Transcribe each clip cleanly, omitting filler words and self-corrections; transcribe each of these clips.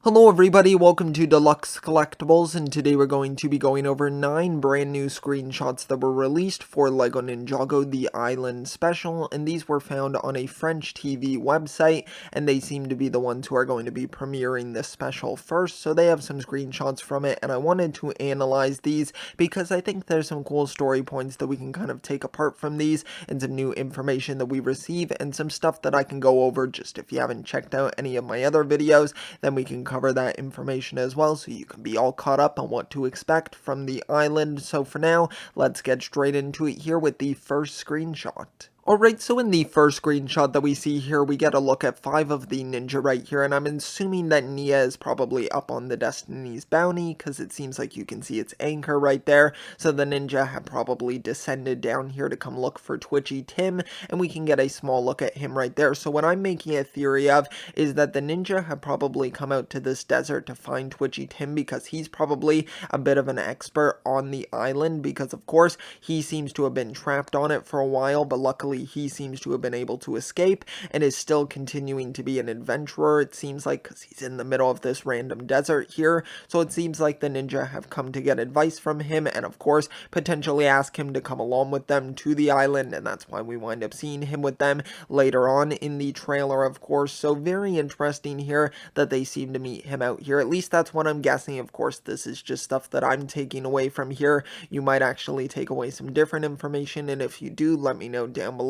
Hello everybody, welcome to Deluxe Collectibles, and today we're going to be going over 9 brand new screenshots that were released for LEGO Ninjago The Island Special, and these were found on a French TV website, and they seem to be the ones who are going to be premiering this special first, so they have some screenshots from it, and I wanted to analyze these because I think there's some cool story points that we can kind of take apart from these, and some new information that we receive, and some stuff that I can go over just if you haven't checked out any of my other videos, then we can cover that information as well, so you can be all caught up on what to expect from the island. So for now, let's get straight into it here with the first screenshot. Alright, so in the first screenshot that we see here, we get a look at 5 of the ninja right here, and I'm assuming that Nia is probably up on the Destiny's bounty, because it seems like you can see its anchor right there, so the ninja have probably descended down here to come look for Twitchy Tim, and we can get a small look at him right there. So what I'm making a theory of is that the ninja have probably come out to this desert to find Twitchy Tim, because he's probably a bit of an expert on the island, because of course, he seems to have been trapped on it for a while, but luckily he seems to have been able to escape and is still continuing to be an adventurer, it seems like, because he's in the middle of this random desert here. So it seems like the ninja have come to get advice from him, and of course potentially ask him to come along with them to the island, and that's why we wind up seeing him with them later on in the trailer, of course. So very interesting here that they seem to meet him out here. At least that's what I'm guessing. Of course, this is just stuff that I'm taking away from here. You might actually take away some different information, and if you do, let me know down below.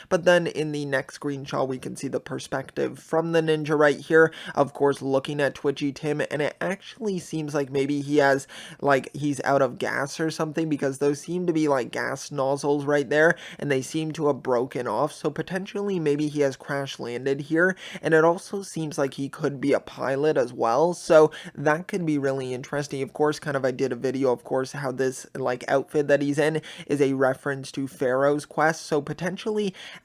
But then in the next screenshot, we can see the perspective from the ninja right here, of course looking at Twitchy Tim, and it actually seems like maybe he has, like, he's out of gas or something, because those seem to be like gas nozzles right there, and they seem to have broken off, so potentially maybe he has crash landed here. And it also seems like he could be a pilot as well, so that could be really interesting. Of course, kind of, I did a video, of course, how this like outfit that he's in is a reference to Pharaoh's quest, so potentially,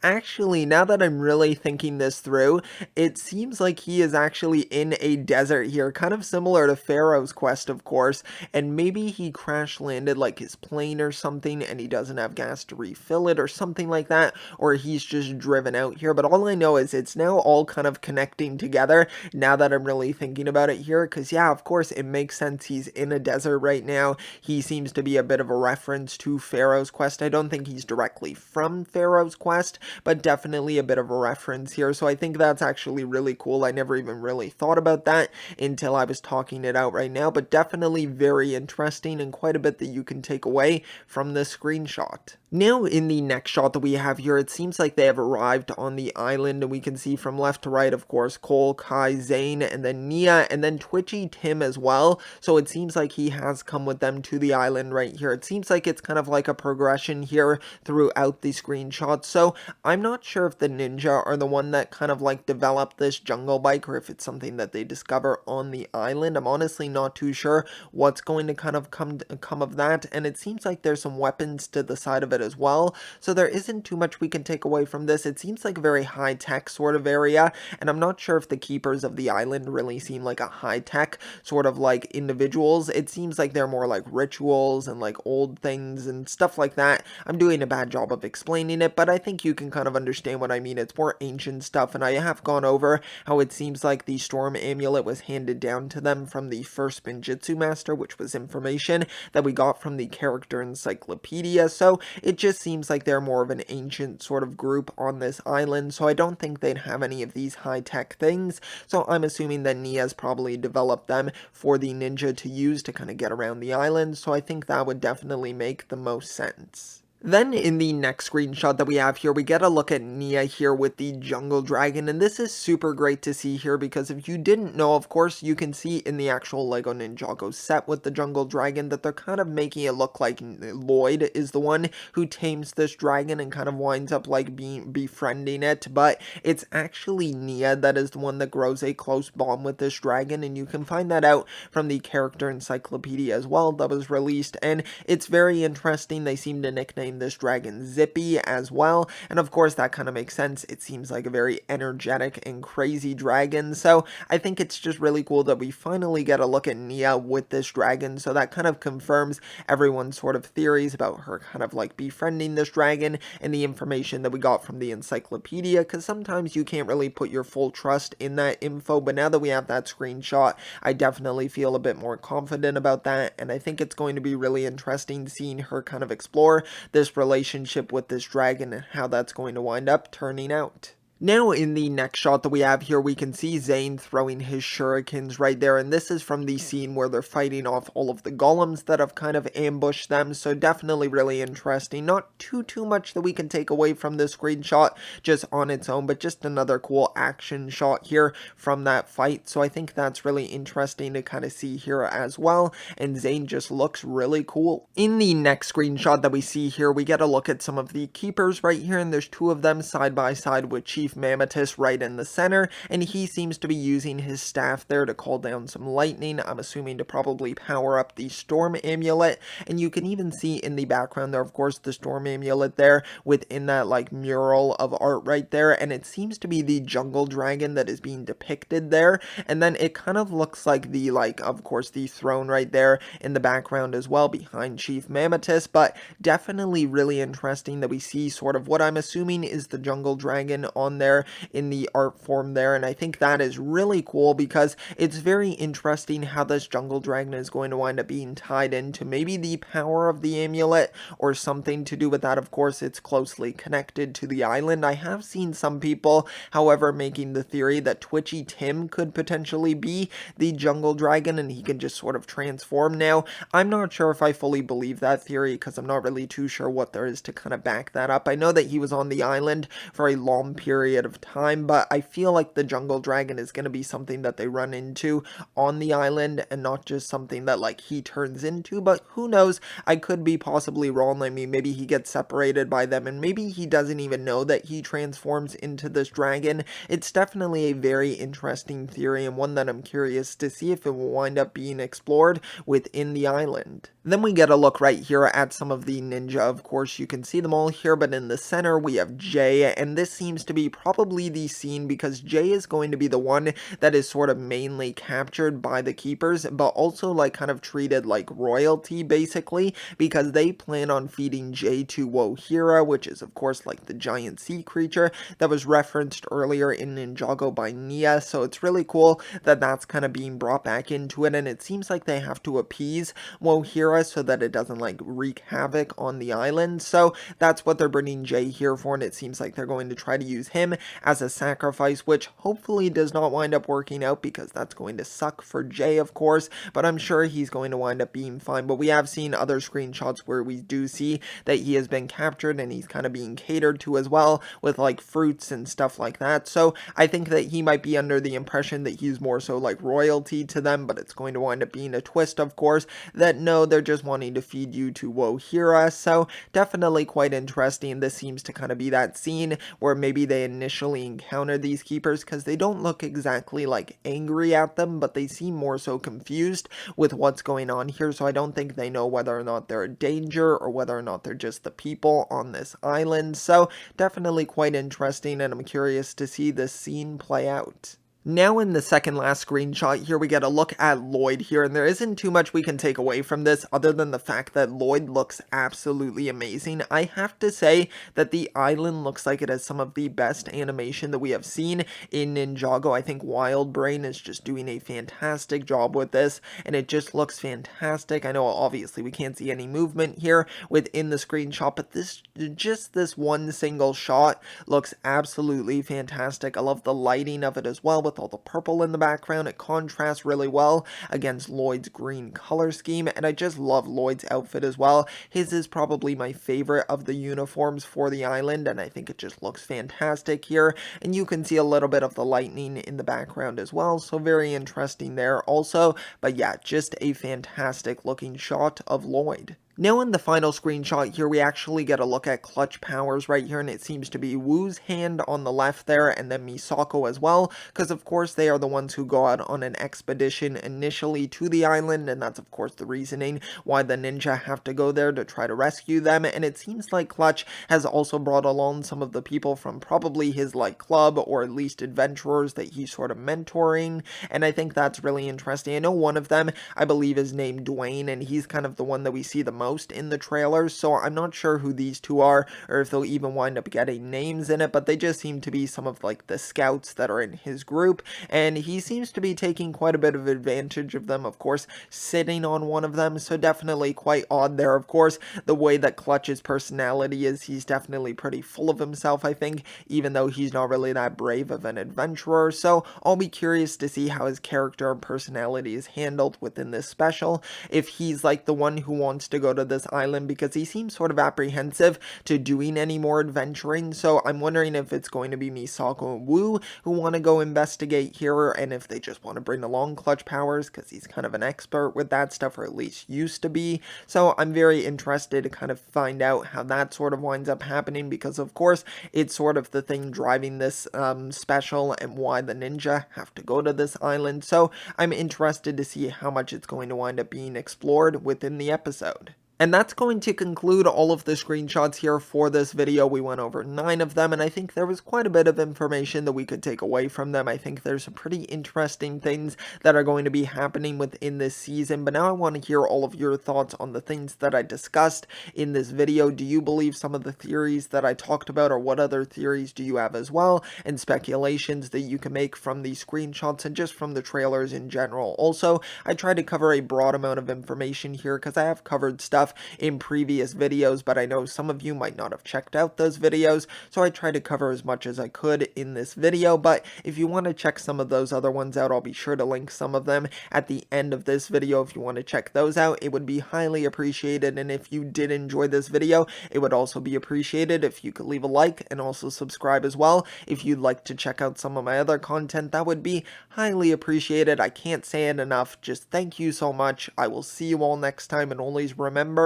actually, now that I'm really thinking this through, it seems like he is actually in a desert here, kind of similar to Pharaoh's quest, of course, and maybe he crash landed like his plane or something, and he doesn't have gas to refill it or something like that, or he's just driven out here. But all I know is it's now all kind of connecting together now that I'm really thinking about it here, because yeah, of course, it makes sense. He's in a desert right now. He seems to be a bit of a reference to Pharaoh's quest. I don't think he's directly from Pharaoh's quest, but definitely a bit of a reference here, so I think that's actually really cool. I never even really thought about that until I was talking it out right now, but definitely very interesting and quite a bit that you can take away from this screenshot. Now in the next shot that we have here, it seems like they have arrived on the island, and we can see from left to right, of course, Cole, Kai, Zane, and then Nia, and then Twitchy Tim as well, so it seems like he has come with them to the island right here. It seems like it's kind of like a progression here throughout the screenshot, so I'm not sure if the ninja are the one that kind of like developed this jungle bike, or if it's something that they discover on the island. I'm honestly not too sure what's going to kind of come of that, and it seems like there's some weapons to the side of it as well, so there isn't too much we can take away from this. It seems like a very high-tech sort of area, and I'm not sure if the keepers of the island really seem like a high-tech sort of like individuals. It seems like they're more like rituals and like old things and stuff like that. I'm doing a bad job of explaining it, but I think you can kind of understand what I mean. It's more ancient stuff, and I have gone over how it seems like the storm amulet was handed down to them from the first Spinjitzu master, which was information that we got from the character encyclopedia, so it just seems like they're more of an ancient sort of group on this island, so I don't think they'd have any of these high-tech things, so I'm assuming that Nia's probably developed them for the ninja to use to kind of get around the island, so I think that would definitely make the most sense. Then in the next screenshot that we have here, we get a look at Nia here with the jungle dragon, and this is super great to see here, because if you didn't know, of course, you can see in the actual LEGO Ninjago set with the jungle dragon that they're kind of making it look like Lloyd is the one who tames this dragon and kind of winds up like befriending it, but it's actually Nia that is the one that grows a close bond with this dragon, and you can find that out from the character encyclopedia as well that was released, and it's very interesting. They seem to nickname nicknamed this dragon Zippy as well, and of course that kind of makes sense. It seems like a very energetic and crazy dragon, so I think it's just really cool that we finally get a look at Nia with this dragon, so that kind of confirms everyone's sort of theories about her kind of like befriending this dragon and the information that we got from the encyclopedia, because sometimes you can't really put your full trust in that info, but now that we have that screenshot, I definitely feel a bit more confident about that, and I think it's going to be really interesting seeing her kind of explore this relationship with this dragon and how that's going to wind up turning out. Now in the next shot that we have here, we can see Zane throwing his shurikens right there, and this is from the scene where they're fighting off all of the golems that have kind of ambushed them, so definitely really interesting. Not too much that we can take away from this screenshot just on its own, but just another cool action shot here from that fight, so I think that's really interesting to kind of see here as well, and Zane just looks really cool. In the next screenshot that we see here, we get a look at some of the keepers right here, and there's two of them side by side with Chief Mammotus right in the center, and he seems to be using his staff there to call down some lightning, I'm assuming to probably power up the storm amulet, and you can even see in the background there, of course, the storm amulet there within that like mural of art right there, and it seems to be the jungle dragon that is being depicted there, and then it kind of looks like the of course the throne right there in the background as well behind Chief Mammotus, but definitely really interesting that we see sort of what I'm assuming is the jungle dragon on there in the art form there, and I think that is really cool because it's very interesting how this jungle dragon is going to wind up being tied into maybe the power of the amulet or something to do with that. Of course, it's closely connected to the island. I have seen some people, however, making the theory that Twitchy Tim could potentially be the jungle dragon and he can just sort of transform. Now, I'm not sure if I fully believe that theory because I'm not really too sure what there is to kind of back that up. I know that he was on the island for a long period of time, but I feel like the jungle dragon is going to be something that they run into on the island and not just something that like he turns into, but who knows, I could be possibly wrong. I mean, maybe he gets separated by them and maybe he doesn't even know that he transforms into this dragon. It's definitely a very interesting theory and one that I'm curious to see if it will wind up being explored within the island. Then we get a look right here at some of the ninja. Of course, you can see them all here, but in the center we have Jay, and this seems to be probably the scene because Jay is going to be the one that is sort of mainly captured by the keepers, but also like kind of treated like royalty basically, because they plan on feeding Jay to Wohira, which is of course like the giant sea creature that was referenced earlier in Ninjago by Nia, so it's really cool that that's kind of being brought back into it, and it seems like they have to appease Wohira so that it doesn't like wreak havoc on the island, so that's what they're bringing Jay here for, and it seems like they're going to try to use him as a sacrifice, which hopefully does not wind up working out because that's going to suck for Jay, of course, but I'm sure he's going to wind up being fine. But we have seen other screenshots where we do see that he has been captured and he's kind of being catered to as well with like fruits and stuff like that, so I think that he might be under the impression that he's more so like royalty to them, but it's going to wind up being a twist, of course, that no, they're just wanting to feed you to Wohira, so definitely quite interesting. This seems to kind of be that scene where maybe they initially encounter these keepers because they don't look exactly like angry at them, but they seem more so confused with what's going on here, so I don't think they know whether or not they're a danger or whether or not they're just the people on this island, so definitely quite interesting, and I'm curious to see this scene play out. Now in the second last screenshot here, we get a look at Lloyd here, and there isn't too much we can take away from this other than the fact that Lloyd looks absolutely amazing. I have to say that the island looks like it has some of the best animation that we have seen in Ninjago. I think Wild Brain is just doing a fantastic job with this, and it just looks fantastic. I know obviously we can't see any movement here within the screenshot, but this one single shot looks absolutely fantastic. I love the lighting of it as well with all the purple in the background. It contrasts really well against Lloyd's green color scheme, and I just love Lloyd's outfit as well. His is probably my favorite of the uniforms for the island, and I think it just looks fantastic here, and you can see a little bit of the lightning in the background as well, so very interesting there also, but yeah, just a fantastic looking shot of Lloyd. Now in the final screenshot here, we actually get a look at clutch powers right here, and it seems to be Wu's hand on the left there, and then Misako as well, because of course they are the ones who go out on an expedition initially to the island, and that's of course the reasoning why the ninja have to go there to try to rescue them. And it seems like Clutch has also brought along some of the people from probably his like club, or at least adventurers that he's sort of mentoring, and I think that's really interesting. I know one of them, I believe, is named Dwayne, and he's kind of the one that we see the most in the trailers, so I'm not sure who these two are, or if they'll even wind up getting names in it, but they just seem to be some of like the scouts that are in his group, and he seems to be taking quite a bit of advantage of them, of course, sitting on one of them, so definitely quite odd there. Of course, the way that Clutch's personality is, he's definitely pretty full of himself, I think, even though he's not really that brave of an adventurer, so I'll be curious to see how his character and personality is handled within this special, if he's like the one who wants to go to this island, because he seems sort of apprehensive to doing any more adventuring, so I'm wondering if it's going to be Misako and Wu who want to go investigate here, and if they just want to bring along Clutch powers, because he's kind of an expert with that stuff, or at least used to be, so I'm very interested to kind of find out how that sort of winds up happening, because of course, it's sort of the thing driving this special, and why the ninja have to go to this island, so I'm interested to see how much it's going to wind up being explored within the episode. And that's going to conclude all of the screenshots here for this video. We went over 9 of them, and I think there was quite a bit of information that we could take away from them. I think there's some pretty interesting things that are going to be happening within this season, but now I want to hear all of your thoughts on the things that I discussed in this video. Do you believe some of the theories that I talked about, or what other theories do you have as well, and speculations that you can make from these screenshots and just from the trailers in general? Also, I tried to cover a broad amount of information here because I have covered stuff in previous videos, but I know some of you might not have checked out those videos, so I tried to cover as much as I could in this video. But if you want to check some of those other ones out, I'll be sure to link some of them at the end of this video. If you want to check those out, it would be highly appreciated, and if you did enjoy this video, it would also be appreciated if you could leave a like and also subscribe as well. If you'd like to check out some of my other content, that would be highly appreciated. I can't say it enough. Just thank you so much. I will see you all next time, and always remember,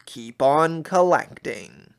keep on collecting.